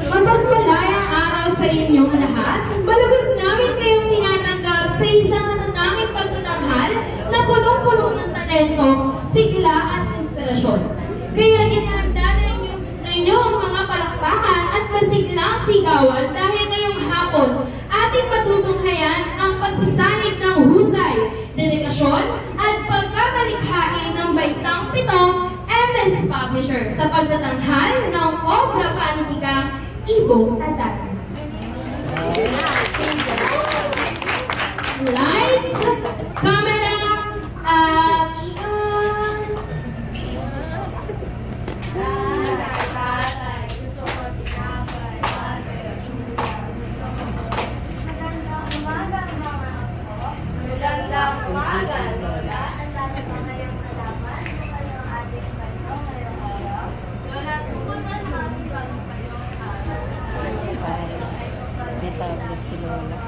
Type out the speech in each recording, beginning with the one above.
Mapagpalayang araw sa inyong lahat. Malugod namin kayong tinatanggap sa isang natatanging pagtatanghal na punong-puno ng talento, sigla at inspirasyon. Kaya inihanda na inyo ang mga palakpakan at masiglang sigawan dahil ngayong hapon ating patutunghayan ang pagsasanib ng husay, dedikasyon at pagkakalikhain ng baitang 7 MS Publisher sa pagtatanghal ng obra panitikang Ibong Adan. Lights, camera, action! Magandang umaga, Lola. Ang dami pa ngayong alaman kung ano ang ating kwento ngayong araw. Lola, pupunta na kami bago ngayong araw. May tablet si Lola.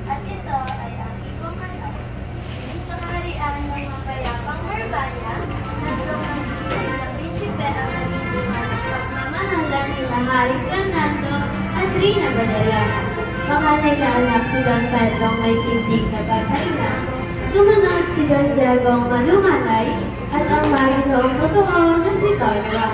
At ito ay ang ibong manok. Sa kaharian ng mapayapang Harbanya, nandong ang ng prinsipe ang nalibungan ng pagmamahalan ni Haring Fernando at Rina Badayana. Panganay na anak si Don Pedro may tindig na batay na. Sumunod si Don Diego malumanay at ang marinoong totoo na si Don Juan.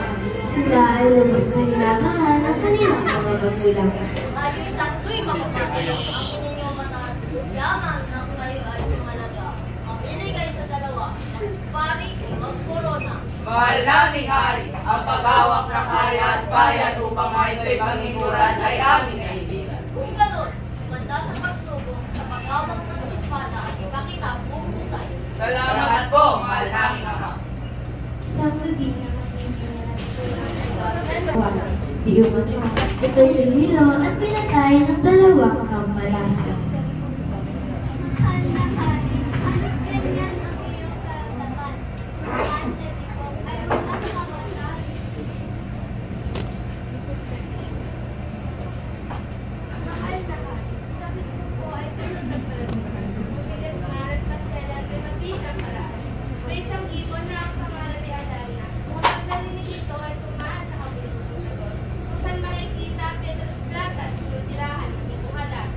Sila ay lubos na minamahal ng kanilang mga magulang. Ayo'y tatlo'y mapapagalaw. Ang inyong mataas yaman ng kayo ay humalaga. Ang inigay sa dalawa, pari, mag-corona. Mahal naming hari, ang paghawak ng hari at bayan upang ito'y pangimuran ay aming kaibigan. Kung gano'n, manda sa pagsubok, sa paghawak ng espada at ipakita ang husay. Salamat po, mahal naming ama. Sa gabi na di umano, ito'y hinilo at pinatay ng 2 kamalasa. Mahal na hari, ano't ganyan ang iyong karatapan? Ang ko ay walang kamatay. Mahal na hari, sakit ko po ay tulad ng palagpas. Bigat marat pasela at may mabisang paraan. May isang ibon na ang pangalan ni Adana. Kung ang narinig ito ay tumaan sa kabulong sagot. Kung saan makikita Pedro's Blatas, tirahan, hindi ko halat.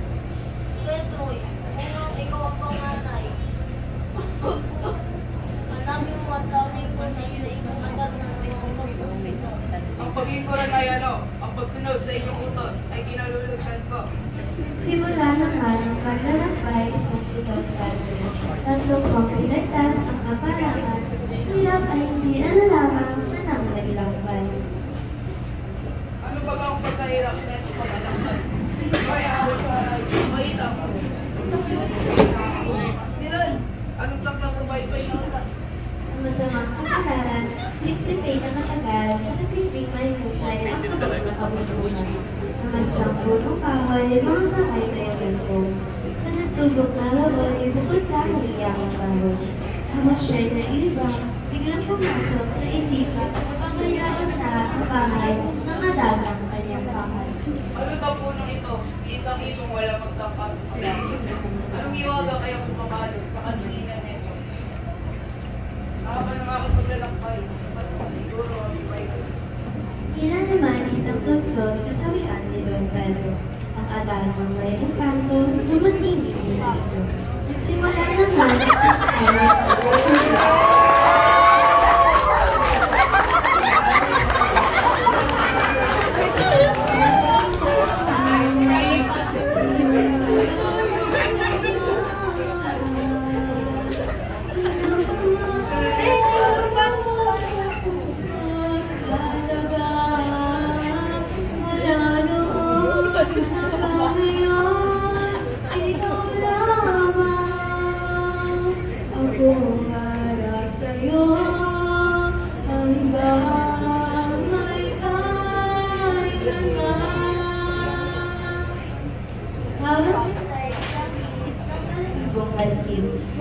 Pedro'y, kung ikaw ang panganay. Manaming matawin ko na sa ibang adat ng Ang pag-iikuran ay ang pagsunod sa inyong utos ay kinalulugsan ko. Simula naman ang paglalakbay ng si Don Pedro. Tatlong pagpiligtas ang kaparangan. Hirap ay hindi lamang sa nang naglakbay. Ano ba ang pagkahirap na ito pag-alakbay? Kaya ako ay makita ko. Dilan, anong saklang pabay-bay na oras? Sa masamang kapalaran, siksipay na matagal sa nagtiting may husay ang kapag nakabulunan. Namaslang punong kahoy, mga sakay may ganito. Sa nagtubok na laboy, bukod ka kaliyak ang baros. Habang siya'y nailibang, biglang pumasok sa isipan at pangayaan na ang bahay ng adagang kanyang bahay. Ano daw po nung ito? Isang isong wala magtapat. Anong iwaga kaya pumabalot sa kanilinan nito? Sa haba ng aking paglalakbay, siguro ang ibay ko. Tila naman isang tugsod kasawian ni Don Pedro. Ang adagang may engkanto dumating din dito. Nagsimula naman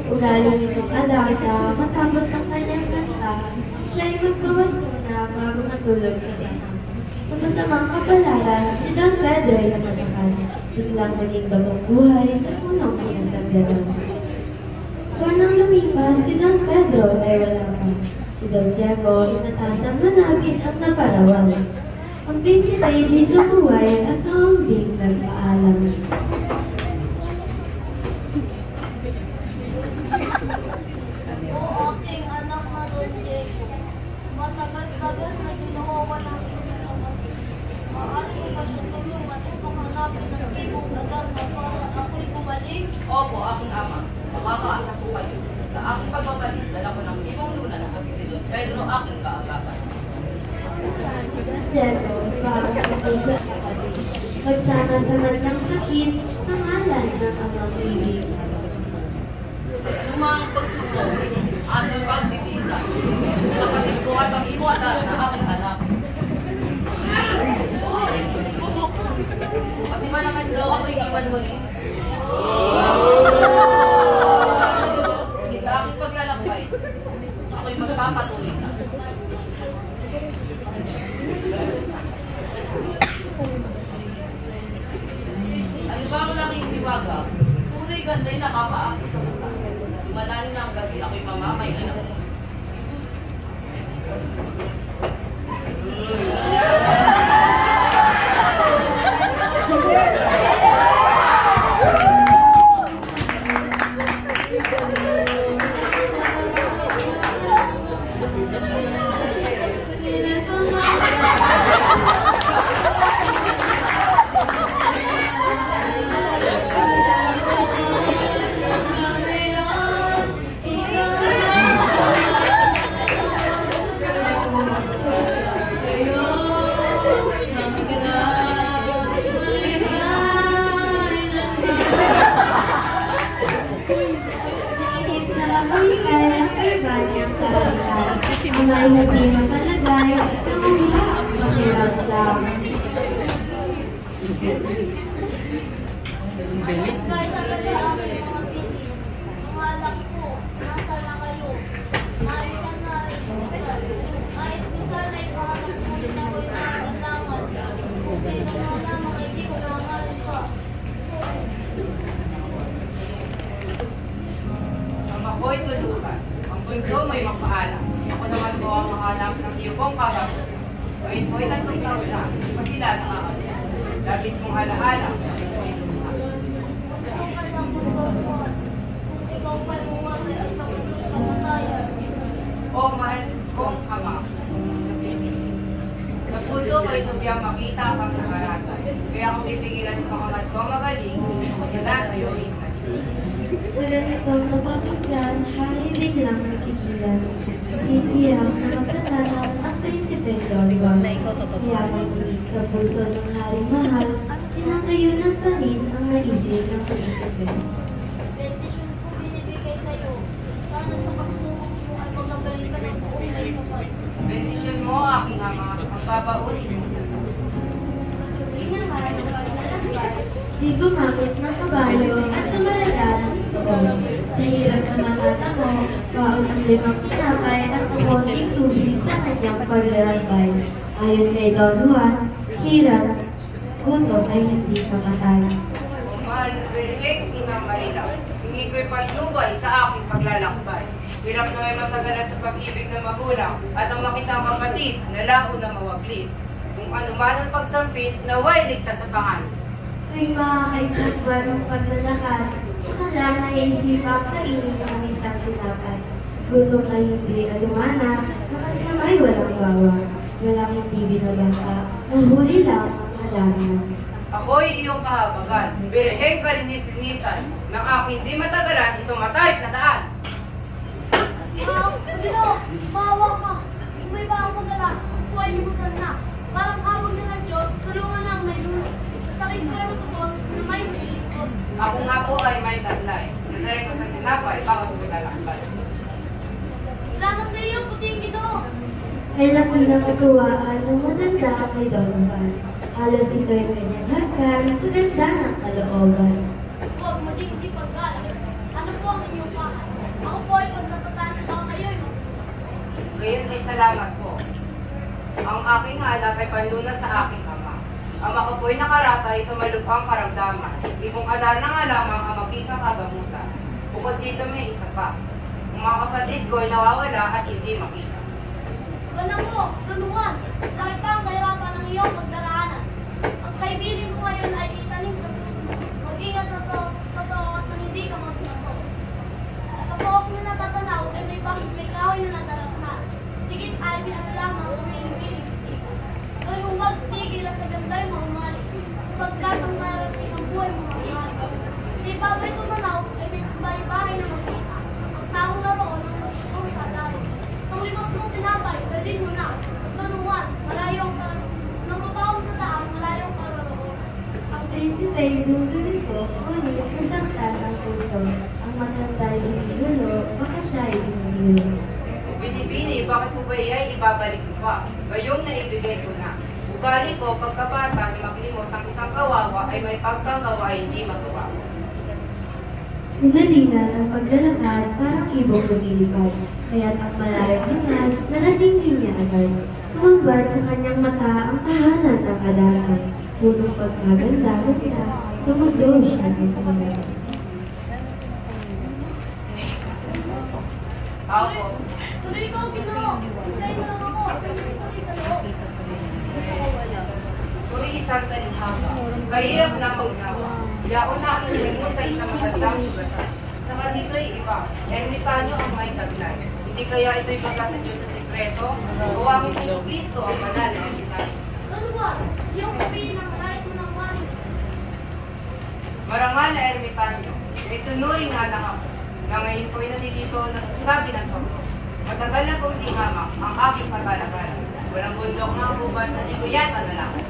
ugali nitong Adarta, matapos ang kanyang kanta, siya'y magbawas muna bago matulog sa sana. Sa masamang kapalaran, si Don Pedro ay namatakan. Biglang naging bagong buhay sa punong pinasagdaran. Kung nang lumipas, si Don Pedro ay wala pa. Si Don Diego, inatasang manapit ang naparawan. Ang prinsipe ay lumuway at naumbing nagpaalam. O aking anak na Don Diego, matagal-tagal na ginawa ng iyong kapatid. Maaari mo ba siyang tulungan upang hanapin ang ibong agar na para ako'y gumaling? Opo, aking ama. Makakaasa po kayo. Sa aking pagbabalik, dala ko ng ibong luna na si Don Pedro, aking kaagapan. Diego, bago sa puso at kapatid, magsama-sama ng sakit sa ngalan ng amang ibig. Nung mga pagsuko, aking pagtitiisa, kapatid ko at ang imo at na aking anak. Pati ba naman daw ako'y iwan muli? Sa aking paglalakbay, ako'y magpapatuloy na. Ano ba ang laking diwaga? Puno'y ganda'y nakakaakit sa mata. Lumalalim na ang gabi, ako'y mamamay na lang. Ang hindi mapalagay sa mga makiramdam. Kahit agad sa aking mga pili, ang anak ko, nasa na kayo. Naisan na ibukas. Nais ko sana ipahanap ulit ako'y nakatandaman. Kaya ito mga lamang hindi ko nangaral pa. Ang ako'y tulutan. Ang bunso may magpaalam. Ako naman po ang mahanap ng iyong kagapo. Ngayon po'y 3 taon na. Hindi pa sila nakakalimutan. Labis mong alaala. Gusto ka ng mundo mo. Kung ikaw pa lumalay at maguloy kamatayan. O mahal kong ama. Sa puso ko'y tubyang makita kang nakaratan. Kaya kung pipigilan ko ang ko magaling, hindi ko sila ngayon. Sa ganitong napapagyan, hari biglang natigilan. Sitiyak na magtatanong ang prinsipe Dorigo. Kaya maginig sa puso ng haring mahal, sinangayunan pa rin ang naisip ng prinsipe. Bendisyon ko binibigay sa iyo. Sana sa pagsubok mo ay magabaling ka ng buong may sapat. Bendisyon mo, aking ama, ang babaunin mo. Inamay ang paglalakbay, di gumamit ng kabayo at tumalaga ng ito. Sa hirap na matata mo, baon ang 5 tinapay at kaunting tubig sa kanyang paglalakbay. Ayon kay Don Juan, hirap, gutom ay hindi kamatay. O mahal na Berheng, Ina Marila, hindi ko'y patnubay sa aking paglalakbay. Hirap na ay matagalan sa pag-ibig ng magulang at ang makita ang kapatid na lao na mawaglit. Kung ano man ang pagsampit, naway ligtas sa pangalan. Tuwing makakaisang buwan ng paglalakad, akala na isipang kainin ang isang tinapay. Gutom na hindi alumanak, nakasama ay walang bawa. Walang hindi binabasa, nahuli lang ang halaman. Ako'y iyong kahabagan, Berheng kalinis-linisan, ng aking di matagalan itong matarik na daan. Pagino, maawa ka. Kung may baong magala, buhay limusan na. Parang habog na ng Diyos, tulungan na ang may lunas. Sakit ko ay matubos na may silikot. Ako nga po ay may taglay. Sandarin ko sa tinapay, bawat ko'y talakbay. Salamat sa iyo, puting Ginoo. Ay laki ng katuwaan ng matanda kay Donovan. Halos ito'y kanyang hagkan sa ganda ng kalooban. Huwag mo ding ipaggalang. Ano po ang inyong pahan? Ako po ay pagdapatan ang kayo'y Ngayon ay salamat po. Ang aking hanap ay panlunas sa aking ama. Ang ako po'y nakaratay sa malupang karamdaman. Ibong adal na nga lamang ang mabisang kagamutan. Bukod dito may isa pa. Ang mga kapatid ko ay nawawala at hindi makita. Anak ko, tulungan. Bakit pa ang kahirapan ng iyong pagdaraanan? Ang kaibigan mo ngayon ay itanim sa puso mo. Mag-ingat na totoo at nang hindi ka masunod. Sa pook na natatanaw ay may kahoy na nadarama. Tigit ay lamang umiiling-iling. Gawin mo magtigil at sa ganda'y mahumalik. Sapagkat ang narating ang buhay mo mahimalik. Si Babay Tumanaw ay may bahay na magkita. Ang taong naroon ang magkikong sa dami. Ang limos mong tinapay, dalhin mo na. Tulungan, malayo ang nang mapawag sa daan, malayo ang karoroon. Ang prinsipe ay dudulis ko, ngunit masaktan ang puso. Ang matanda ay hinihulo, baka siya ay hinihulo. Bini-bini, bakit mo ba iyay ibabalik mo pa? Gayong naibigay ko na. Ugali ko, pagkabata na maglimos ang isang kawawa ay may pagkagawa ay hindi magawa. Sinalina ng paglalakad parang ibong lumilipad, kaya't ang malayang hangad nalatingin niya agad. Tumambad sa kanyang mata ang tahanan ng kadasan. Punong pagkaganda niya, tumagdo siya ng pangalaman. Ako, Tuloy ko, Ginoo. Hintay mo lang ako. Tuloy sa loob. tuloy isang talinhaga. Kahirap na paunawa. Yaon na ang ilan mo sa isang magandang sugatan. Saka dito'y iba. Ermitanyo ang may taglay. Hindi kaya ito'y baka sa Diyos sa sekreto? Buwangin sa Kristo ang banal na ermitanyo. Tulungan, iyong sabihin ng kahit mo ng mani. Marangal na ermitanyo. May tunuring anak ako. Na ngayon ko'y nandito nagsasabi ng totoo. Matagal na kong di hamak ang aking pag-alagala. Walang bundok na ang uban na di ko yata nalaman.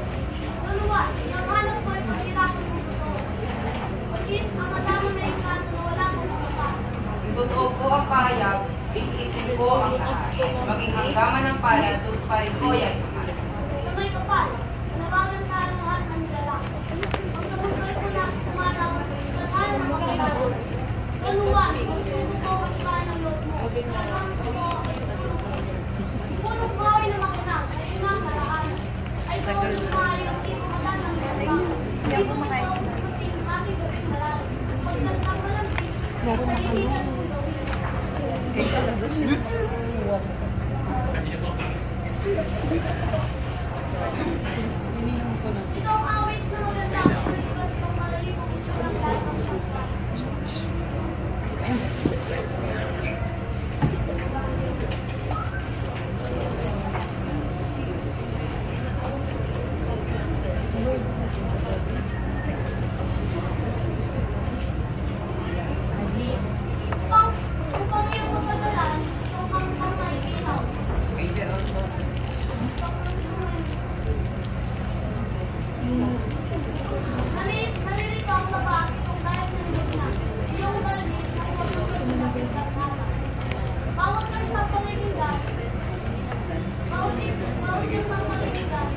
Tulungan, iyong hanap ko ay pag-irapin mo totoo. Pag-it, ang matamo na ikanto na wala kong kapapa. Kung totoo po ang pahayag, ikitin ko ang lahat. Maging hanggaman ng pala, tutuparin ko yan naman. Sa may kapal, nanawagan ka ang lahat ng dala. Ang sabuhay ko na kumalaw, kasal na makilala. Tulungan, kung sumuko at kaya ng loob mo. Kailangan ko ay tulungan. Punong kahoy na makinang, ay inang karaan. Ay tulong maaari ang ipahalan ng lasang. Ay kung sa umating ating kapitalan. Pag nagkakalamig, kaibigan mo gawin. Ito ang awit na maganda ang kulikat ng malalimong itsurang lahat ng sasra. Upang iyong magkagalan, upang may ilaw. Nalilito ang babae kung kahit nandun na. Iyong galit ang magkagalan na pinagkakala. Bawat ng papangilingan, bawat ng papangilingan,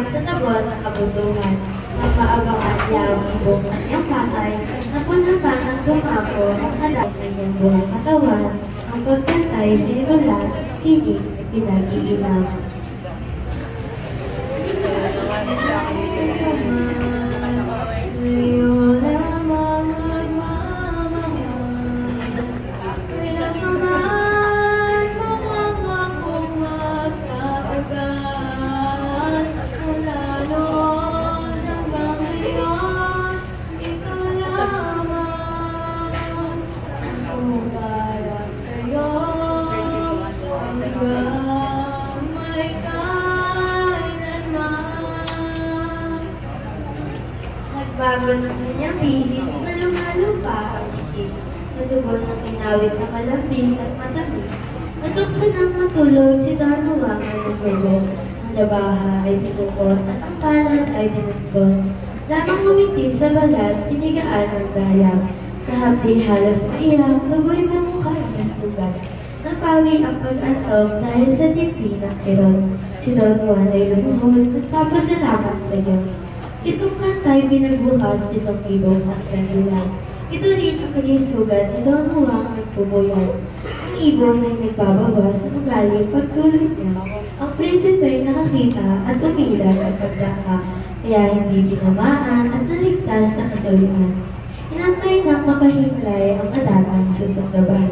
Sa tabon ng kabunduhan, ang maabangan niya ang ibong kanyang patay, na punapan ang dumapo ang kalat ng kanyang buong katawan, ang pagkantay, sinimulan, kinig, pinag-iilaw. Nagbago ng kanyang bihis, malumalo pa ang isip. Nadugon ng inawit na malambing at matamis. Natukso ng matulog si Don Juan ng Berlin. Ang labaha ay pinukot at ang palad ay dinasbos. Lamang ngumiti sa balat, pinigaan ng bayang. Sa hapdi halos maiyak, lugoy ng mukha ng sugat. Napawi ang pag-antok dahil sa tipi ng kirot. Si Don Juan ay lumuhod, nagpapasalamat sa Diyos. Itong kantay binagbukas nitong ibong sa kandilan. Ito rin ang naging sugat ni Don Juan nagpubuyan. Ang ibon ay nagbabawas sa ugali pagtulog niya. Ang prinsipe ay nakakita at umilag at pagdaka, kaya hindi tinamaan at naligtas. ligtas sa kasalian. Inantay ng mapahimlay ang adatang susukdaban.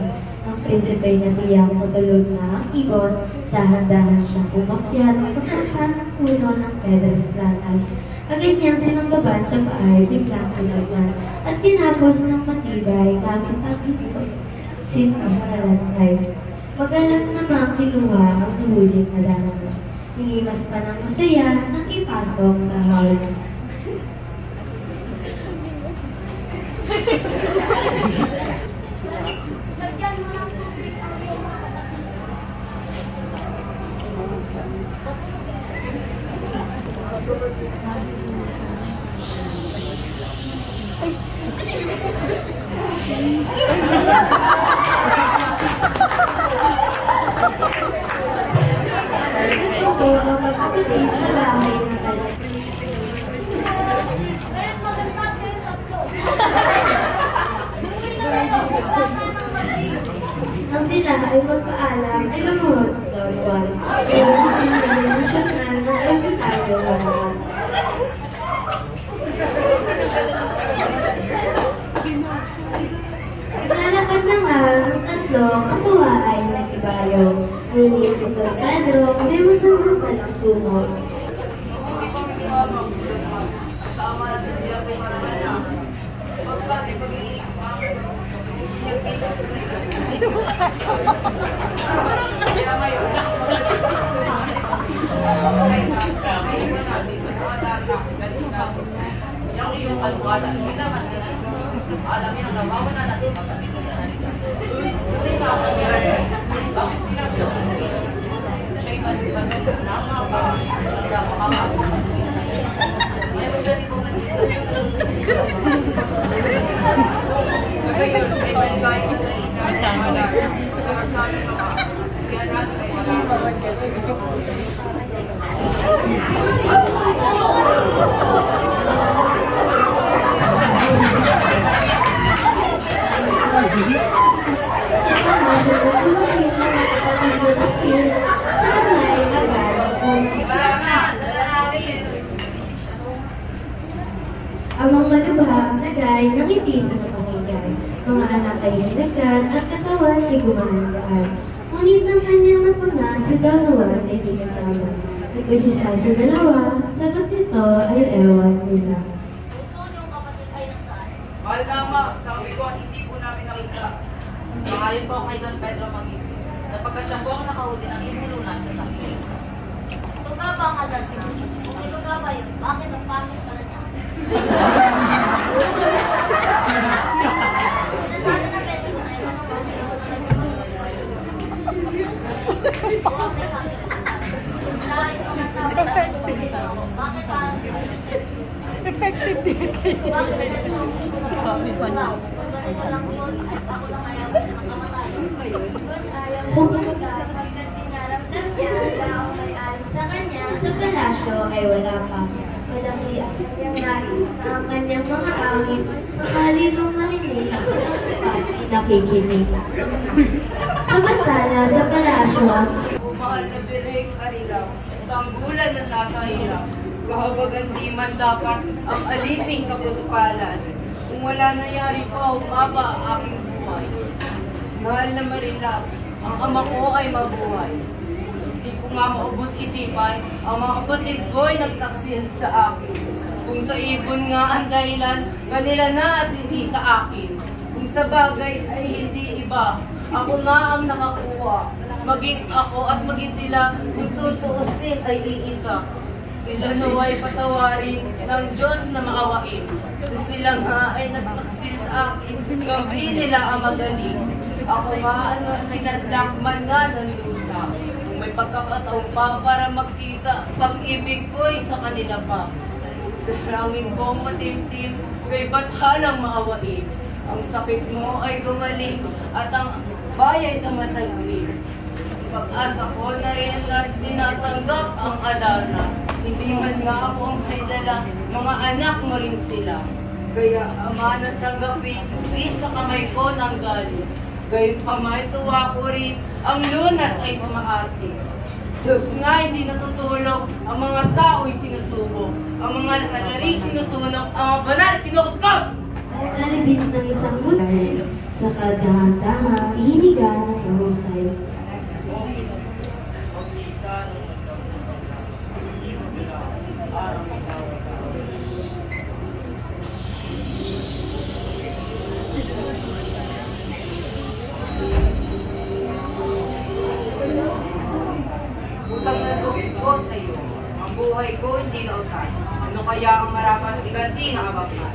Ang prinsipe na tiyang matulog na ang ibon, dahan-dahan siyang umakyat pagkakita ng puno ng pedras platas. Agad niyang sinanggaban sa paay, biglang pinaglan, at tinapos ng matibay gamit ang sinto sa lalantay. Magalang namang kiluha ang nahuling na dalawa. Hinimas pa ng masaya nang ipasok sa hall. Lagyan mo ng tubig ang iyong mga Ito po ang magkakapit sa bahay ng anak. Ngayon maganda kayo tatlo. Umuwi na kayo. Wala na ng mali. Nang sila ay magpaalam ay lumuhod si Don Juan. Kaya sinabi ng nasyonal ng sekretaryo ng mga. Lalakad na nga ang tatlo ang tuwa ay nakibayo. Ngunit si Don Pedro may masamang palang tungo. Hindi pa tumabang sila naman. Tama na sila kay Maramana. Pagkasi pag-iipang. Kaya ngayon, yung iyong alukada, hindi naman nila. Alamin ang nabawa na natin kapatid na nalita. Hindi na ako nila. Bakit pinagsawa sa nila? Siya'y matibagay na mga pangit. Kaya makakapag ay magdali kong nandito. So ngayon, ay maligayang na rin. Masama na. Magsabi na ka. Kaya natin ay salamat. Amang malubhang nagay ng ngiti sa kapamigay. Mga anak ay hinagkan at katawan ay gumahandaan. Ngunit ng kanyang napuna sa dalawa ay di kasama. Nagpasisa sa dalawa, sagot nito ay ewan nila. Bunso niyong kapatid ay nasaan? Mahal tama, sabi ko, hindi po namin nakita. Mahalin po kay Don Pedro Magin. Napagka siya po ang nakahuli ng imulunan sa takip. Ito ka ba ang alas mo? Kung ito ka ba yun, bakit ang pangit ka na niya? Sinasabi na pwede ko na yun, ano ba niyo? Huwag may bakit ang dahil mga tao na bakit parang effective bakit ganito ang ganito lang yun, ako lang ayaw na nakamatay. Kung pagkas dinaramdam niya na ang may-ari sa kanya sa palasyo ay wala pa. Malaki ang kanyang nais na ang kanyang mga awit sakali nung marinig sa nagsukat ay nakikinig. Samantala sa palasyo, Mahal na Bireng Arilaw, tanggulan na nasa hirap. Kahabagan di man dapat ang aliping kapuspalan. Kung wala nangyari pa, umaba aking buhay. Mahal na Marilas, ang ama ko ay mabuhay. Hindi ko nga maubos isipan, ang mga kapatid ko ay nagtaksil sa akin. Kung sa ibon nga ang dahilan, kanila na at hindi sa akin. Kung sa bagay ay hindi iba, ako nga ang nakakuha. Maging ako at maging sila, kung tutuusin ay iisa. Sila naway patawarin ng Diyos na maawain. Kung sila nga ay nagtaksil sa akin, gabi nila ang magaling. Ako nga sinadlakman nga ng lusa. Kung may pagkakataon pa para magkita, pag-ibig ko'y sa kanila pa. Dalangin kong matimtim, kay ba't halang maawain? Ang sakit mo ay gumaling, at ang bayay ka mataglim. Pag-asa ko na rin na tinatanggap ang adana. Hindi man nga ako ang may dala, mga anak mo rin sila. Kaya ama na tanggapin, sa kamay ko nang galing. Gayun pa may tuwa ko rin, ang lunas ay sumaati. Diyos nga hindi natutulog, ang mga tao'y sinusubok. ang mga nakanari, sinusunog ang mga banal, kinukupkos! Nalibis ng isang buhay sa kadahan-dahang hiniga ng kahusay. Utang na loob ko sa iyo. Ang buhay ko hindi na utas. Ano kaya ang marapat iganti na kabangkat?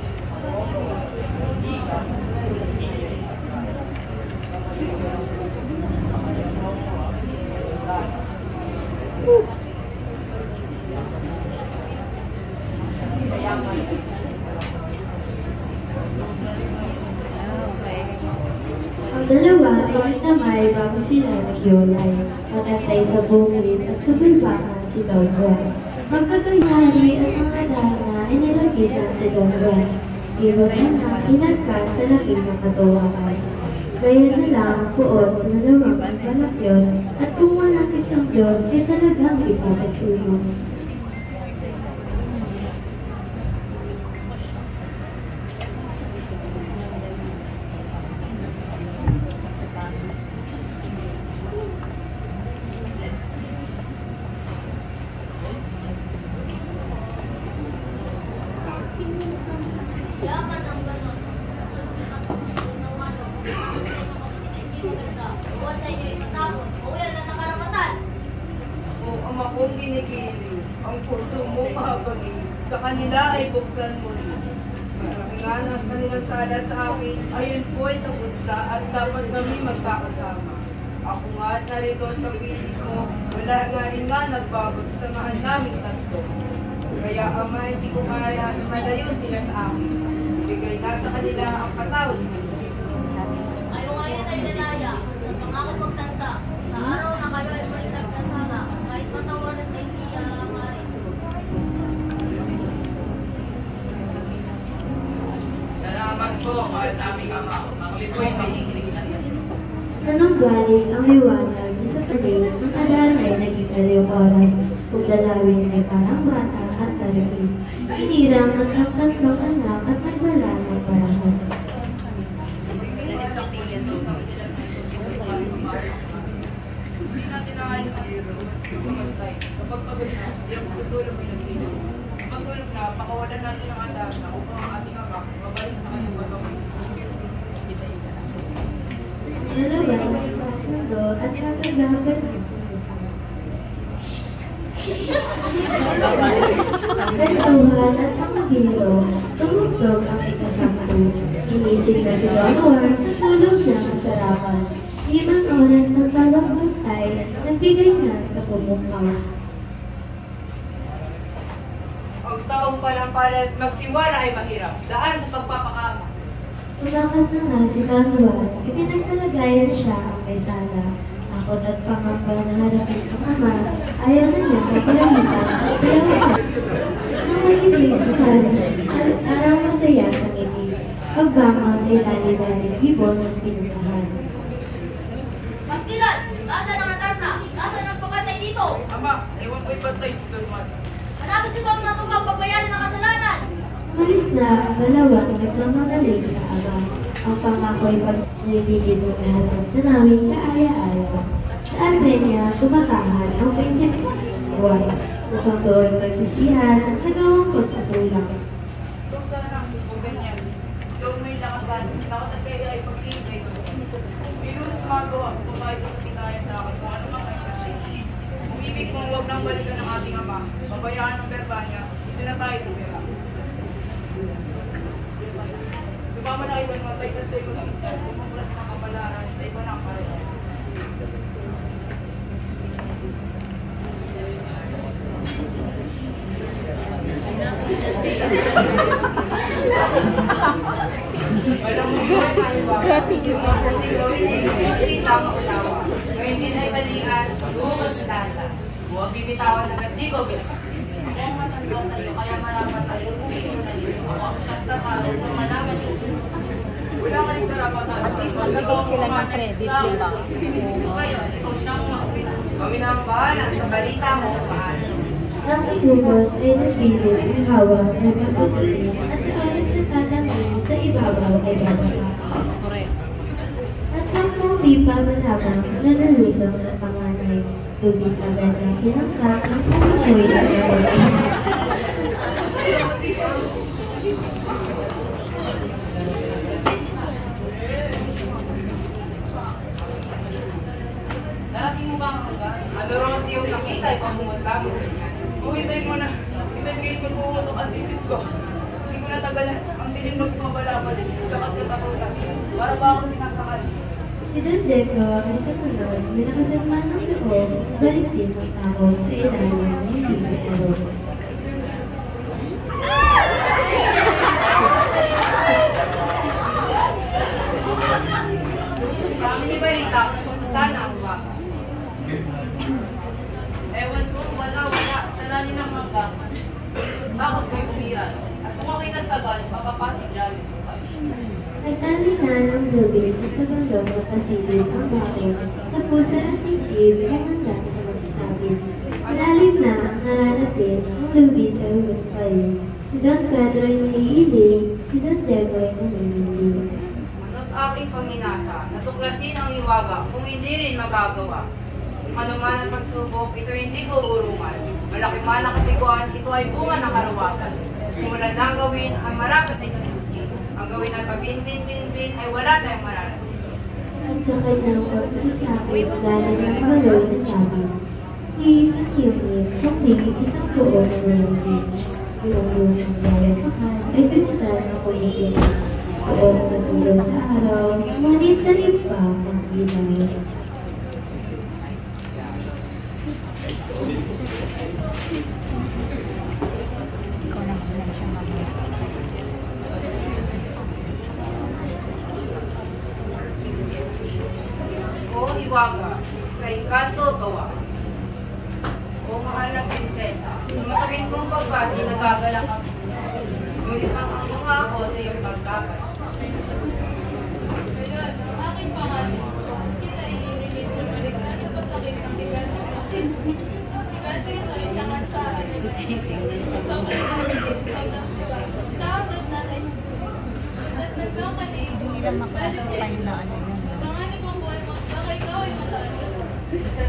Ang dalawa ay itamay bago sila naghiwalay. Magantay sa bukid at sa bulbakan si Don Juan. Magkagayari at ang adana ay nilagitan si Don Juan. Iwan na inagkat sa laking ng katuwakan. Gaya na lang ang puot sa dalawang pagpalakyon at kung walang isang Diyos ay talagang ipapasuyo. Yaman ang ganon. Hindi maganda. Buwan sa inyo ay matapon. O yan ang nakarapatan. O ama kong kinikili, ang puso mo kapagin. Sa kanila ay buksan mo rin. Marangan ang kanilang sala sa akin, ayun po ay tapos na at dapat kami magkakasama. Ako nga at narito sa piling mo, wala nga rin nga nagbabag sa mahal namin tatlo. Kaya ama, hindi ko kaya malayo sila sa akin. Bigay na sa kanila ang patawad. Kayo ngayon ay lalaya sa pangako pagtanda. Sa araw na kayo ay muling nagkasala, kahit patawaran ay hindi maaaring. Salamat po, mahal naming ama. Ang lipo'y may ikinig na yan. Tanong galing ang liwanag sa tabi ng aral ay naging aliw oras. Kung dalawin ay parang bata at tarapin. Hinirang ang tatlong anak at nagwala ng parahas. Hindi natin nakain ang hero. Pagpapagay. Kapag pagod na, yung tutulog ay nagtulog. Kapag tulog na, pakawalan natin ang andar na upang ang ating ama mabalik sa kanyang pagkakas. Dalawa ay pasundo at nakagagal. Bensuhan at mga biro, tumugtog ang ikasampu. Inisig na si Don Juan sa tulog niya kasarapan. 5 oras ng pagkagbantay, nagbigay na sa pumukaw. Ang taong palampalat magtiwala ay mahirap. Daan sa pagpapakama. Tumakas na nga si Don Juan, ipinagkalagayan siya ang may sala. Takot at pangamba na harapin ang ama, ayaw na niya kapalamitan at salamat. Nang magising si Sally, araw masaya sa ngiti. Pagbangon ay lali-lali ibon ang pinuntahan. Pastilan! Nasaan ang atarna? Nasaan ang pagkatay dito? Ama, ewan ko'y patay si Don Juan. Hanapin si Don Juan kung pagpapayaran ng kasalanan! Umalis na ang dalawa nagmamagaling sa ama. Ang pangako'y pagniligid ng lahat sa namin kaaya-aya. Sa Armenia, kumakahan ang prinsip Juan. Upang doon pagsisihan at nagawang pagpatulang. Kung sana, kung ganyan, ikaw may lakasan, takot at kaya ay pag-ibay ko. Bilunos magawa, pumahit sa pinaya sa akin kung ano man ay nasa. Kung ibig mong huwag nang balikan ng ating ama, pabayaan ng berba niya, ito na tayo tumira. Sumama na kayo ng mga tayo ko ng isa, kumuklas ng kapalaan sa iba ng pareha. Alam mo yun, yung mga kasing gawin ay hindi tama unawa. Ngayon din ay balikan, bukas sa data. Huwag bibitawan agad, di ko bitawan. Ako ang matanda sa iyo, kaya marapat tayo kung sino na yun. Ako ang siyang tatalo sa malaman niyo. Wala ka rin sarapatan. At least nagbigay sila ng credit, di ba? Ngayon, ikaw siyang mauwi na. Kami na ang bahala sa balita mo, paano? Ang inubos ay napilit, ang hawak ay magpapagin, at sa oras na tatangin, sa ibabaw ay bababa. At nang hindi pa malamang, nalulusong sa panganay, tubig agad na kinangkap ang pumunoy na nalagay. Darating mo ba ang hanggang? Ano ron yung nakita, ipapumunta mo. Kung hintayin mo na, hintayin kayo magpumuntok ang titit ko. Hindi ko natagalan. Ang dilim ng pabalabal. Sakat ka katulad. Para ba ako sinasakal? Si Don Diego ay sumunod, may nakasama ng loob, balik din ang takot sa ilalim ng hindi masulog. Kami balita kung saan ang baka. Ewan ko, wala. Nalali ng hanggang. Bakit ko'y umiran? At kung ako'y nagtagal, mapapatigyan ko kayo. Nagtali na ng lubid at sa bandong napasilid ang bakit sa pusa at titib ay handa sa magsasabi. Malalim na ang nalalapit, ang lubid ay humaspayo. Si Don Pedro ay naiiling, si Don Diego ay naninilig. Ano't aking panginasa, natuklasin ang iwaga kung hindi rin magagawa. Manuman ang pagsubok, ito hindi ko urungan. Malaki man ang katiguan, ito ay bunga ng karuwagan. Simulan na ang gawin, ang marapat ay kanusin. Ang gawin ay pabin-bin-bin-bin ay wala tayong mararating. At sa kanyang pagsasakit, dahil ng baloy sa sabi. Iisang yunit, kundi isang buo na lalambing. Ang lusang lalagpakan ay kristal na kulitin. Buong nasulo sa araw, ngunit talim pa ang bilay. O hiwaga, sa engkanto gawa. O mahal na prinsesa, matamis mong pagbati nagagalak ang ngunit ang mga ako sa iyong pagkakay. Ngayon, ang aking pangalan, kita ininigit mo sa ligtas sa pagsakit ng bigat ng sakit. Bigat ito ay tangan sa akin. Sa tawag na nagkakanig. Hindi lang maklasipan na ano yun. Panganib ang buhay mo, baka ikaw ay matalo.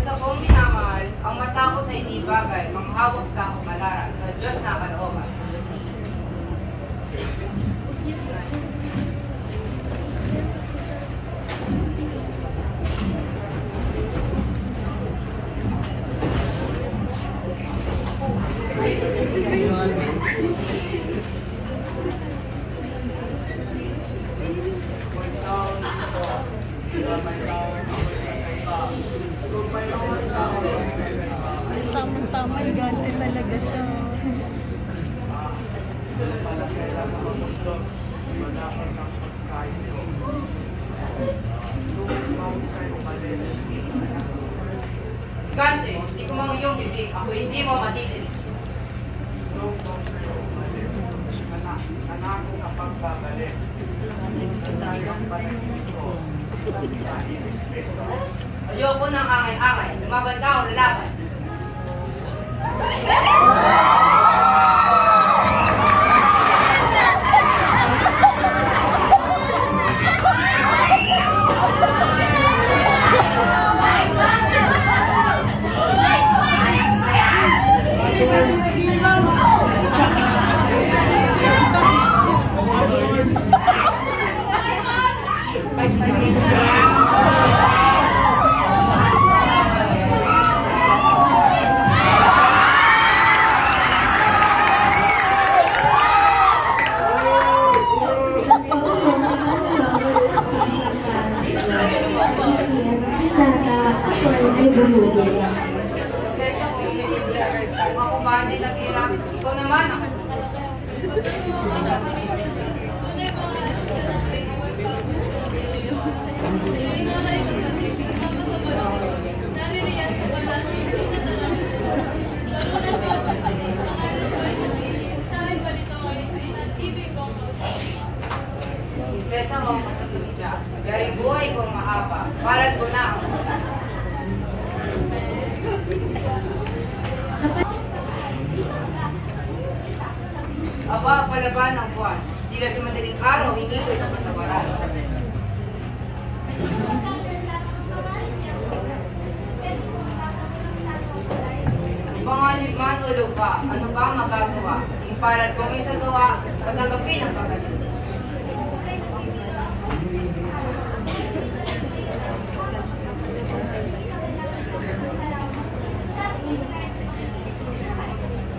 Sa kong minamahal, ang matakot ay di bagay, manghawak sa akong malaran, sa Diyos na kalooban. Tamang-tama, gante talaga siya. Gante, hindi ko mang iyong bibig, ako hindi mo matitin. Nanako kapag babalik. Ayoko ng angay-angay, lumaban ka o lalaban. Kung ako ba hindi naghirap, ikaw naman ako. Prinsesa mo ang kasatunsya. Garing buhay ko mahaba. Palad ko na ang Aba, palaban ng buwan. Tila sa madaling araw, hindi ko ito patawaran. Panganib man o lupa, ano pa ang magagawa? Yung palad kong isagawa, pagkagapin ang pagkalit.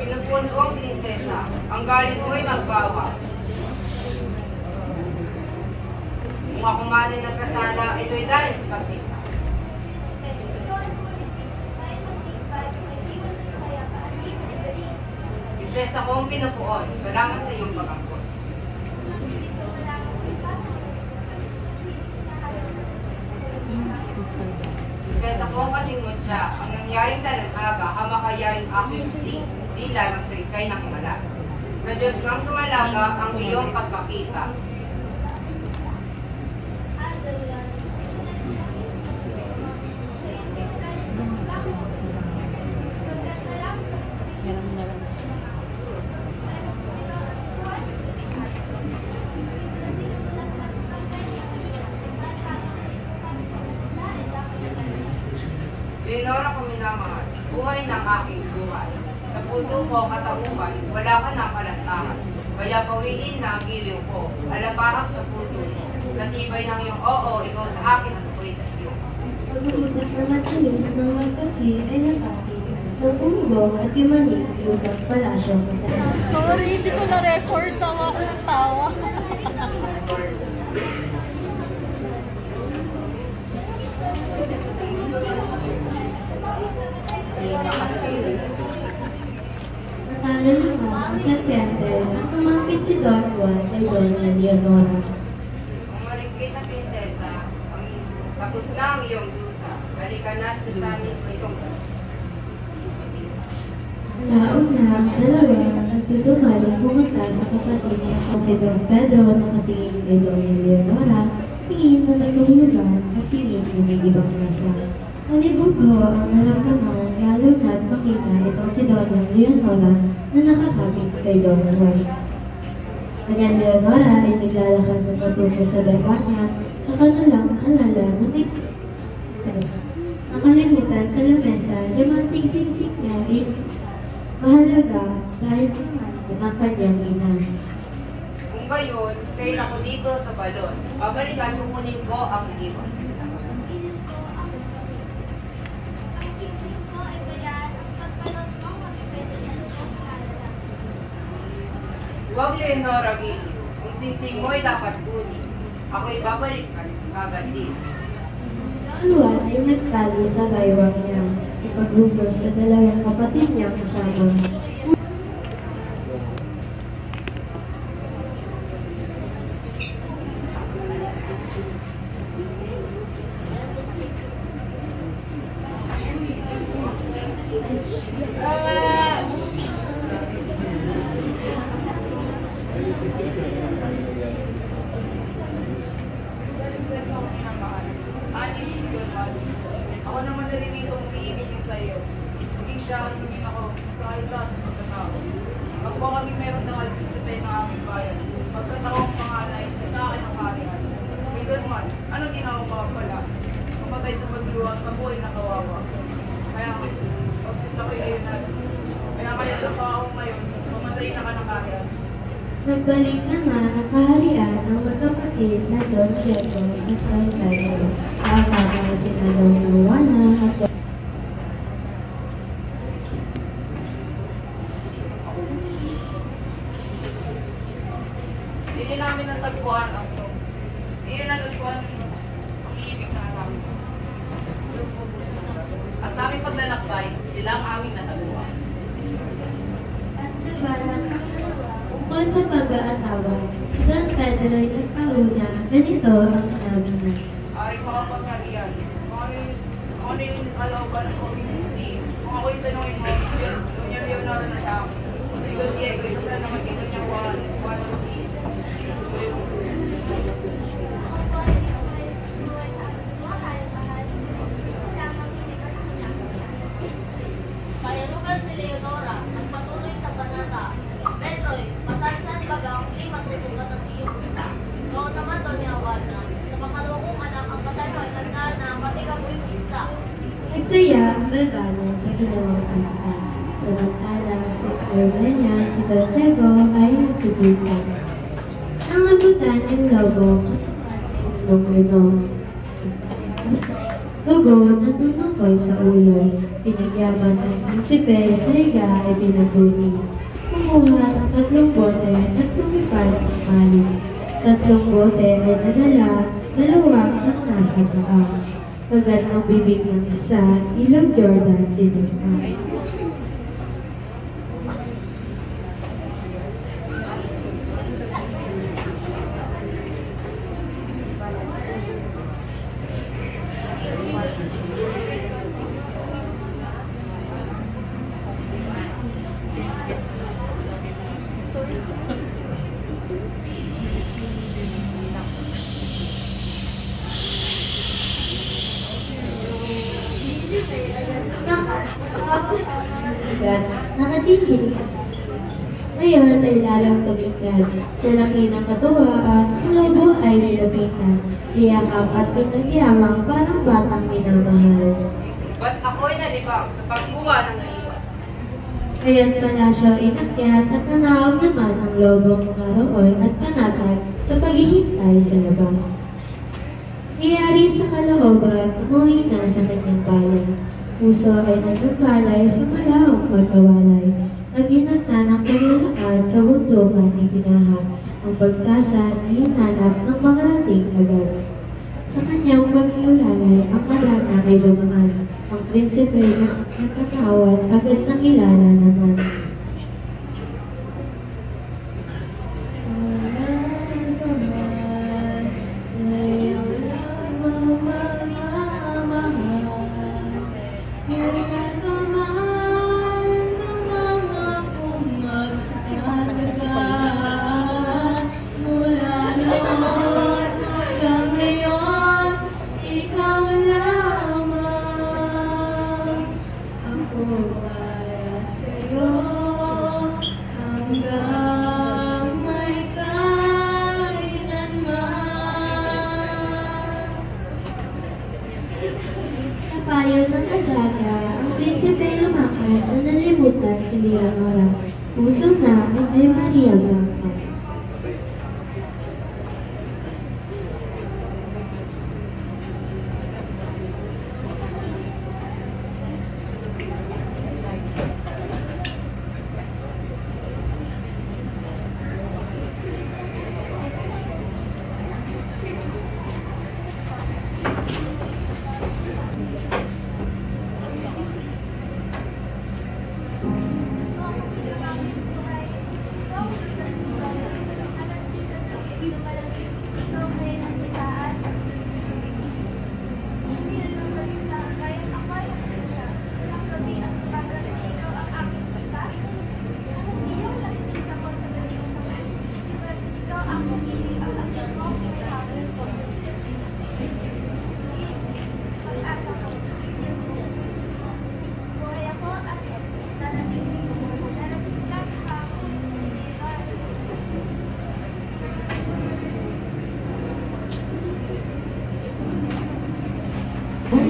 Pinupuno, prinsesa, ang galit mo'y magbawa. Kung ako man ay nagkasala, ito'y dahil sa pagsinta. Prinsesa kong pinupuon, salamat sa iyong pagangkot. Prinsesa kong kasing mutya, ang nangyaring talagaga, ang makayaring aking sting, di lamang sa iskay ng himala. Sa Diyos kang tumalaga ang iyong pagkakita. Meron na lang. Leonora ko minamahal, buhay ng aking buhay. Sa puso ko katauhan, wala ka ng kalantahan. Kaya pawiin na ang giliw ko, alapahak sa puso mo. Natibay ng iyong oo, ikaw sa akin at ako'y sa iyo. Pag-uusap na matulis ng magkasi ay natapit ng umbong at imanik sa lusang palasyo ng taas. Sorry, hindi ko na-record. Tawa ko ng tawa. Ayun na kasi. Natalo naman ang serpiente at kumapit si Don Juan kay Dona Leonora. Kung marikit na prinsesa, tapos na ang iyong dusa. Balikan na at susanin mo itong Laon na ang dalawa at tutumaling pumunta sa kapatid niya si Don Pedro na nakatingin kay Dona Leonora, tingin na naguluhan at tingin ng ibang nasa. Palibog ko ang naramdaman lalo na't makita itong si Dona Leonora na nakakapit kay Dona Juan. Kanya Leonora ay naglalakad ng patungo sa barbanya sa kanilang alala na may nakalimutan sa lamesa, diamanting siksik niya ay mahalaga dahil naman ang kanyang ina. Kung gayon, kayo ako dito sa balon. Babalikan kukunin ko ang iwan. Huwag Leonora Gili. Kung sisig mo ay dapat kunin. Ako'y babalik agad din. Ang Juan ay nagtali sa baywang niya, ipagubos sa dalawang kapatid niya kasama. Prinsesa ko minamahal. Ani, si Don Juan. Ako naman naririto mong iibigin sa iyo. Maging siya at maging ako, kaisa sa pagkatao. Kapwa kami meron ng alpit sa pay ng aming bayan. Pagkataong panganay, sa akin ang karihan. Kay Don Juan, anong ginawa mo pala? Mamatay sa pagluwa at mabuhay na kawawa. Kaya pagsinta ko'y ayun na. Kaya kaya lang pa ako ngayon, mamatay na ka ng karihan. Nagbalik naman ang kaharian ng magkapatid na Don Diego at Don Pedro. Kasama sina Don Juana at Don Hindi namin natagpuan ang ito. Hindi natagpuan ang iibig na namin. At sa aming paglalakbay, sila ang aming natagpuan. At sa barat ng dalawa, ukol sa pag-aasawa, si Don Pedro ay nagpauna, ganito ang sinabi niya. Aring makapagharian. Kung ano yung sa looban ng community, kung ako'y tanongin mo, Doña Leonora na sa akin. Ikaw, Diego, ito saan naman kay Doña Juan. Payalugan si Leonora, nagpatuloy sa banata. Pedro'y, pasal sa matutukan ng iyong kita. Ikaw naman, Doña Juana, sa pangalawa kong anak, ang kasal mo ay tandaan na pati gagawin pista. Nagsaya ang barbana sa ginawang pista. Samantalang sa karma niya, si Don Diego ay nagsibusan. Nang abutan ang lobo, Lugo natutungkol sa ulo. Pinagyaman ng prinsipe sa higa ay pinabuni. Kumuha ng 3 bote at lumipad ang mali. 3 bote ay nadala, 2 ang nasa paa. Pagkat ng bibig ng isa, ilog Jordan tinagpa. Nakatitig. Ngayon ay lalong tumigyan. Sa laki ng katuwaan, ang lobo ay nilapitan. Iyakap at pinagyamang parang batang minamahal. Ba't ako'y nalibang sa pagkuha ng naiwan? Kaya't pala siya inakyat at nanawag naman ang lobong mga roon at panatag sa paghihintay sa labas. Nangyari sa kalooban, umuwi na sa kanyang bayan. Puso ay nagpapalay sa malawang pagkawalay. Naginata ng paglalaan sa bundukan ni Ginahas. Ang pagkasa ay hinanap ng makarating agad. Sa kanyang pagkiulalay, ang malana ay lumaan. Ang prinsipe na nakatawad agad ng ilala naman. Payo ng Agatha, ang prinsipe lumakad na nalimutan si Leonora. Puso na ang may Maria Blanca.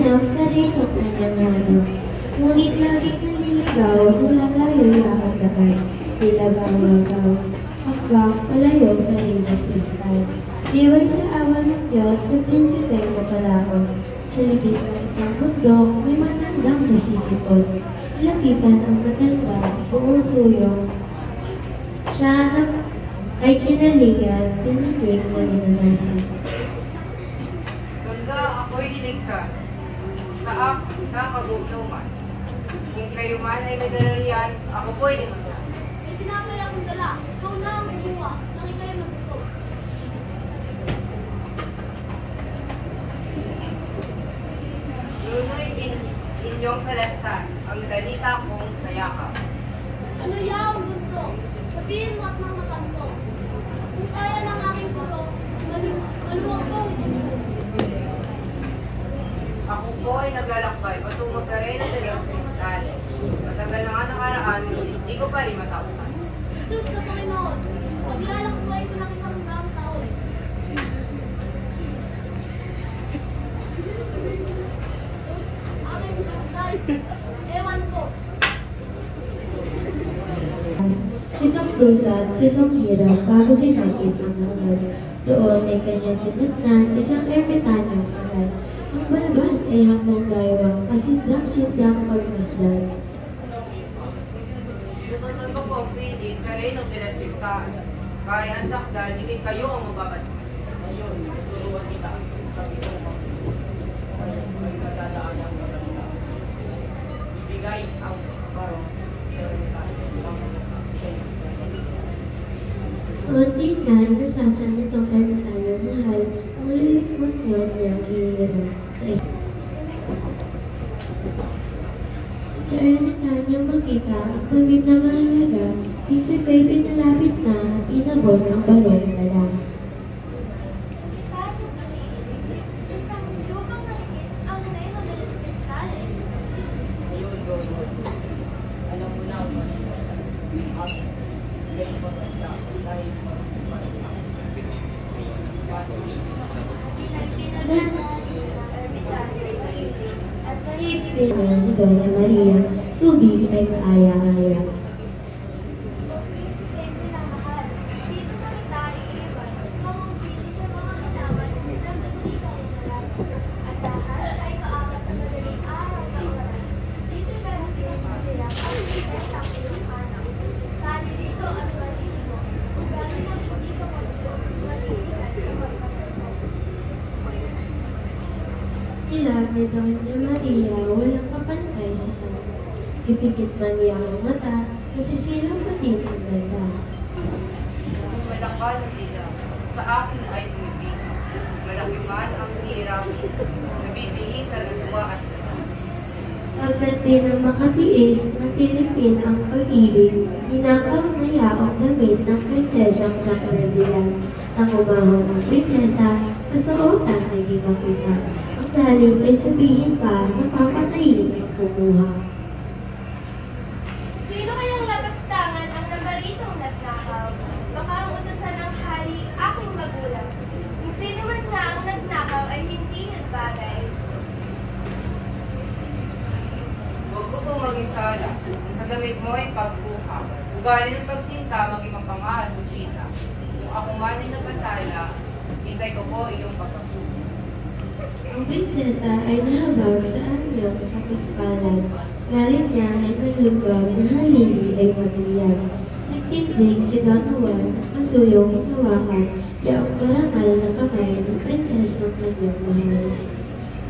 Anak na rin ang kanyang nano. Ngunit laging naliligaw nung lalayo ang gabay. Tila bawagaw. Hanggang palayo sa limang kristal. Diway sa awa ng Diyos sa prinsipe na palaon. Sa libis ng isang bundok, may matandang nasisipon. Lapitan ang matanda, buong suyong. Siya ay kinaligan, tinigil na ninanasan. Ganda, ako'y iligtas. Sa kagutuman. Kung kayo man ay medalarian, ako po'y limutan. May tinapay akong dala. Ikaw na ang kumuha. Nang ikaw'y mabusog. Lunoy inyong kalastas, ang dalita kong kayakap. Ano yaw, bunso? Sabihin mo at mamakan ko. Kung kaya ng aking kulo, maluwag ko. Ako po ay naglalakbay patungo sa Reina de los Cristales. Matagal na nga nakaraan, hindi ko pa rin matausan. Jesus na Panginoon, maglalakbay ko ng dusa at pitong hirap bago tinapos ang lahat. Doon ay kanyang sinatnan isang ermitanyong salat. Ang balbas ay hanggang gaywang kasidlang-sidlang pagmasdan. Sinusunod ko po ang pilit sa Reino Celestial. Kaya ang sakdal, hindi kayo ang mababas. Ngayon, turuan kita. Ibigay ang baro. Unti na nasasan nitong ermitanyong mahal ang lilipot niyo niyang hihirap sa Sa ermitanyong makita ang pagit na mahalaga, isip ay pinalapit na at inabot ang balon na lang. Paano ba niilibig? Isang lubang nakikit ang Reino de los Cristales. Ngayon, Lord, alam mo na ang kanila. At ngayon pa siya dahil At Hipin ni Dona Maria, tubig ay kaaya-aya. minamahal. Dito na kita iiwan. Mamangkili sa mga halaman na nagduduli ka rin na lang. Asahan ay maagat na madaling araw na oras. Dito darating ang sila ang ibig sa iyong anak. Kali dito ang galing mo. Kung gano'n ang hindi ka matitigas sa magkasunod. Sila ni Dona Maria walang kapantay sa kanya. Ipigit man niya ang mata, nasisilang pati ang ganda. kung malakal sila, sa akin ay tumibig. Malaki man ang hirap, nabibigay sa luwa at Agad din ang makatiis na tinipin ang pag-ibig, ninakaw na yaong damit ng prinsesang sa Caribbean. Nang umahon ang prinsesa, kasuotan ay di makita. Ang galing ay sabihin pa na papatayin ang kumuha. Sino kayang lagastangan ang nabaritong nagnakaw? Baka ang utusan ng hari, aking magulang. Kung sino man nga ang nagnakaw ay hindi nagbagay. huwag ko pong maging sala. Kung sa damit mo ay pagkuha, ugali ng pagsinta, maging mapangahal sa kita. Kung ako man ay nagkasala, hintay ko po iyong pagkakuha. Ang prinsesa ay nahabag sa anyong kapaspalan. Galing niya ay malugab na halili ay pamilyan. Nagtitling si Don Juan at masuyong hinawakan niya ang parangal na kamay ng prinsesang kanyang mahal.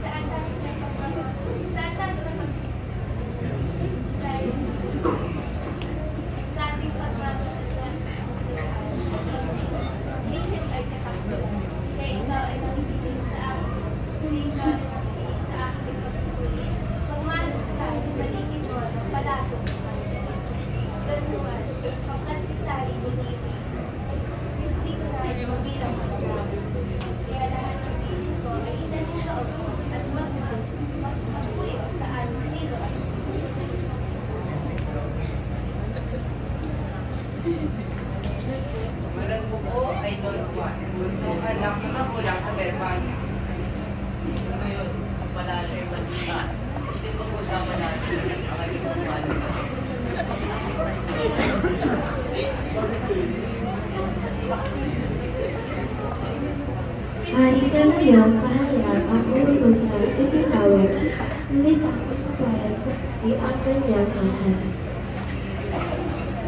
Saan tayo sa pagkakulang? Saan tayo sa dating pagmamahalan? Lihim ay katakbuhan. Kaya ikaw ay masigilin sa akin. Kung ikaw ay makikinig sa aking pagsusulit. Pagmalas ka sa paligid mo ng palatong pagkakulang. Ganuan, pagkantik tayo inibig. Hindi ko na mabilang masabi. Kaya lahat ng piling ko ay itanong loob mo at magpuyo saan sino at Malan ko po ay Don Juan, bunsong anak na magulang sa Germania. Ngayon, ang palasyo ay masita. Hindi ko po sa palasyo ang aking pagmalas. Hari sa ngayon, kahayag ang urusan at itinawag. Ngunit ang pagpapayag ay ang kanyang mahal.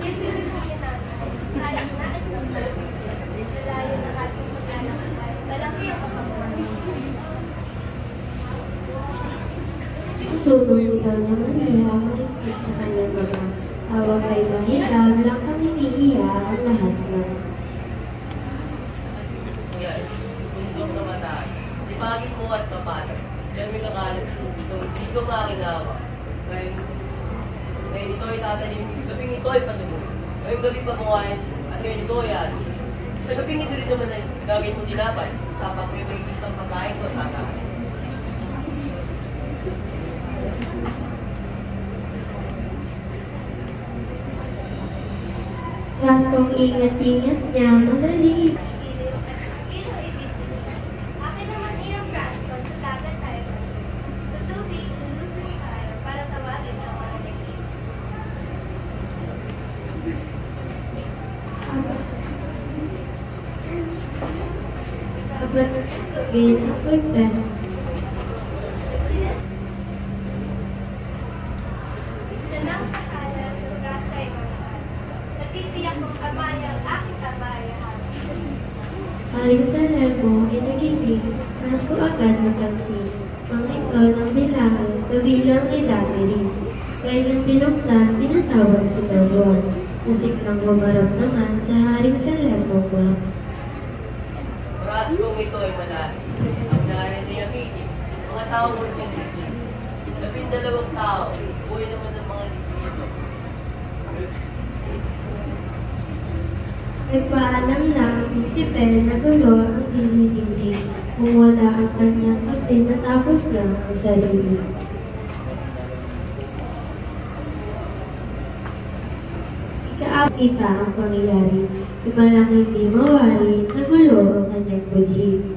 Yan sila sa kinanay. Alam na at magpapalagay. Nalayo ng ating mag-anak. Malaki ang kapamuhan. Ang tulong ni Dona Maria ang mahigpit sa kanyang mga. Tawag ay mahirap lang kami nihiya ang lahat na. Yan, bundok na mataas. Ibagin mo at papalag. Diyan may kakalat ito. Hindi ko makakinawa. Ngayon ito ay tatalim. Sabing ito ay patuloy. Ngayon gabi pa kumain. At ngayon ito ay alis. Sa gabing ito rin naman ay gagawin mo tinapay. Sapa ko yung may isang pagkain ko sa akin. Gastong ingat-ingat niya, madali. Ilo ay bibili. Akin naman iyong brasko sa dagat tayo. Sa tubig, lulusan tayo para tawagin ang mga naging. Kapatid ko, ganyan ang boyfriend. Siya nang kahala sa lugar kay Mahal. Nagtitiyak kong kamay ang aking kabayan. Haring sa lermo ay nagising, mas ko agad napansin. Ang ito ng bilangan, kabilang ay dati rin. Kaya nang binuksan, pinatawag si Dalwan. Nasiklang gumarap naman sa haring sa lermo ko. Mga askong ito ay malasi. Ang naanin ay amitin. Mga tao mo sa Diyos. 12 tao. Buhay naman ng mga dito. Nagpaalam lang ang prinsipal na gulo ang dinidinig. Kung wala ang kanyang kasi natapos lang ang sarili. Ika ang pangyayari. Iba lang hindi mawari na gulo ang kanyang budji.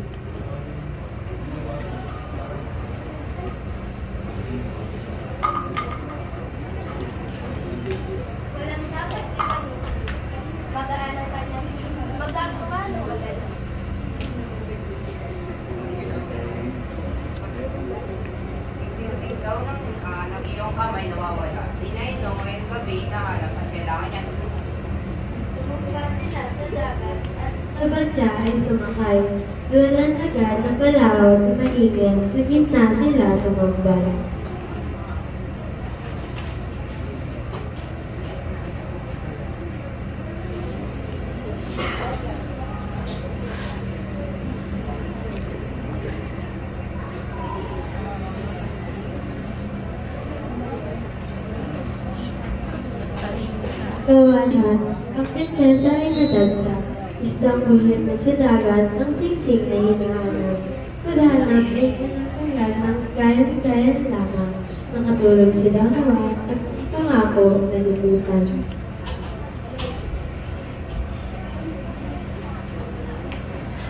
Walang dapat ipanin. Magaan ang kanyang magagawa ng maganda. Sinisig daw ng iyong kamay nawawala. Dinainom ngayong gabi nahanap at kailangan niya tulungan. Tumugpa sila sa dagat at Sa badya ay sumakay. Dulan agad ang balawad na maigil. Sa gitna sila tumambay. Kawalan, ang prinsesa ay nadagdag. Isang buhay na sa dagat, ang singsing na hinahanap. Paghanap ay kanakalan ng kayan-kayan lamang. Nakatulog sila nawa at pangako na libutan.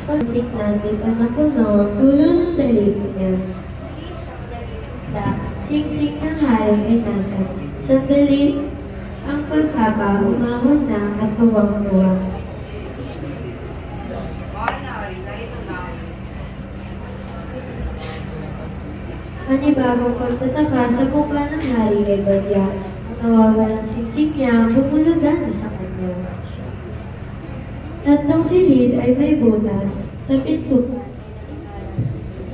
Pagsik natin ang napuno, tulo ng daliri niya. Sa singsing ng hari ay nasan. Sandali, ang pagsaba umahon na at huwag-huwag. Mahal na ari, narito na ako. Panibagong pagtataka sa mukha ng hari ay badya. Ang nawawalang singsing niya bumulagan na sa kanya. Tatlong silid ay may butas sa pinto.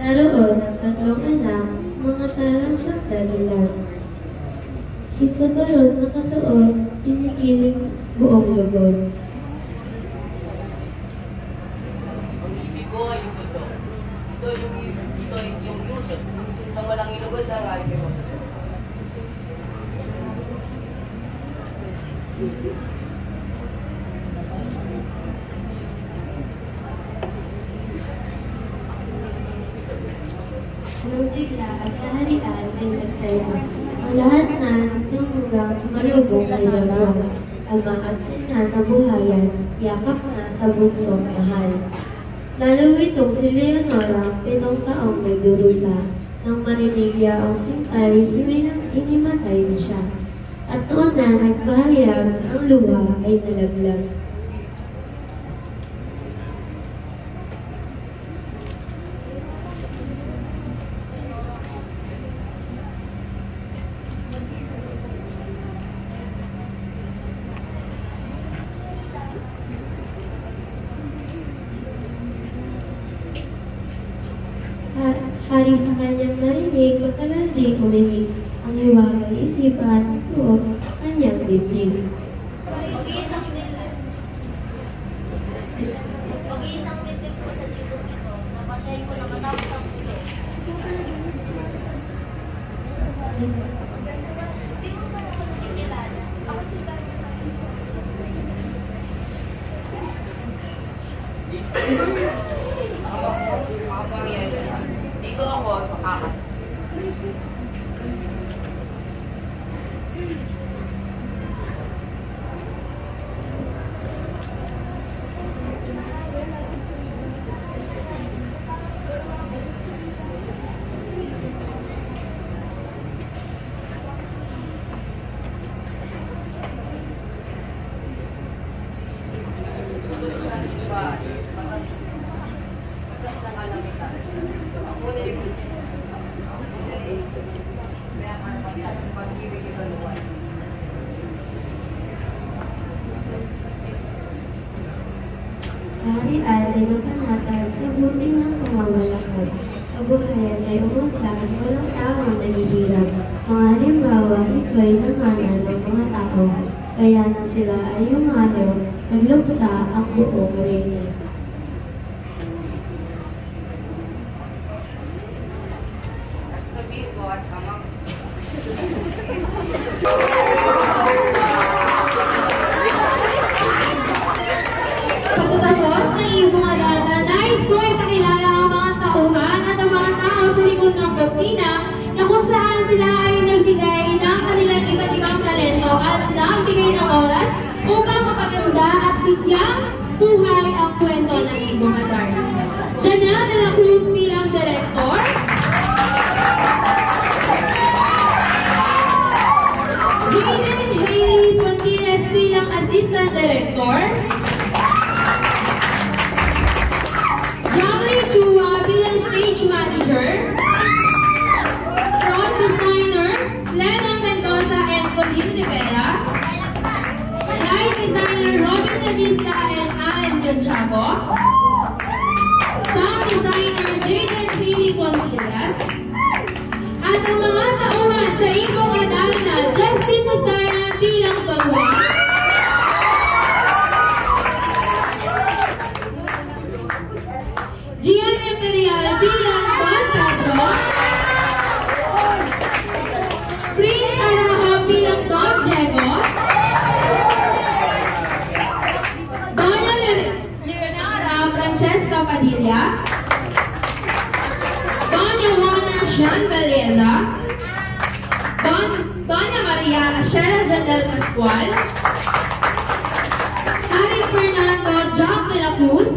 Naroon ang tatlong anak, mga talang sa dalilan. Si Totoro nakasuot, sinikiling buong lubod. Ang ibig ko ay yung ito. Ito ay yung Yusuf. Isang walang ilugod na rin kay Monso. Nung sigla at kaharian ay nagsaya. Ang lahat na nagtunggang sumalubong kay Dalwan. Alma at sina na buhayan, yakap na sa bunsong mahal. Lalo itong si Leonora, pitong taong may durusa. Nang marinig niya ang sintay, inimatay na siya. At noon na nagpahayag, ang luha ay nalaglag. Hari sa kanyang narinig, matagal din umimik. Ang hiwagang isipan, ito kanyang dibdib. Mag-iisang dibdib ko sa libong ito. Napasyahin ko na matapos ang ulo. Di mo pa ako nakikilala. Ako si Mga pangyayari. Dito ako at makakas. kaharian ay mapanatag sa buti ng pamamalakad. Kabuhayan ay umutla at walang tawang nahihirap. Mga halimbawa, ito ay nanganan ng mga tao. Kaya nang sila ay umalaw, naglugta ang buong reyna. Sa bispo at amang Pagkatapos ng iyong mga data, nais ko ay pakilala ang mga tauhan at ang mga tao sa likod ng kortina na kung saan sila ay nagbigay ng kanilang iba't ibang talento at nagbigay ng oras upang mapaganda at bigyang buhay ang kwento ng Ibong Adar. Janelle de la Cruz bilang Director, Jaden Hailey Pontiles bilang Assistant Director, Jacqueline Chua bilang Stage Manager, Front Designer, Lena Mendoza and Colin Rivera, Light Designer Robin Davista and Allen Santiago, Sound Designer Jaden Hailey Pontiles, at ang mga tauhan sa Ibong Adar na Justin Musayan bilang Bagwa, Gian Imperial bilang Juan Pedro, Prince Araho bilang Don Diego, Donna Leonara Francesca Padilla, Doña Juana Sean Valeza, Doña Maria Ashera Janelle Pascual, Harry Fernando Jack de la Cruz,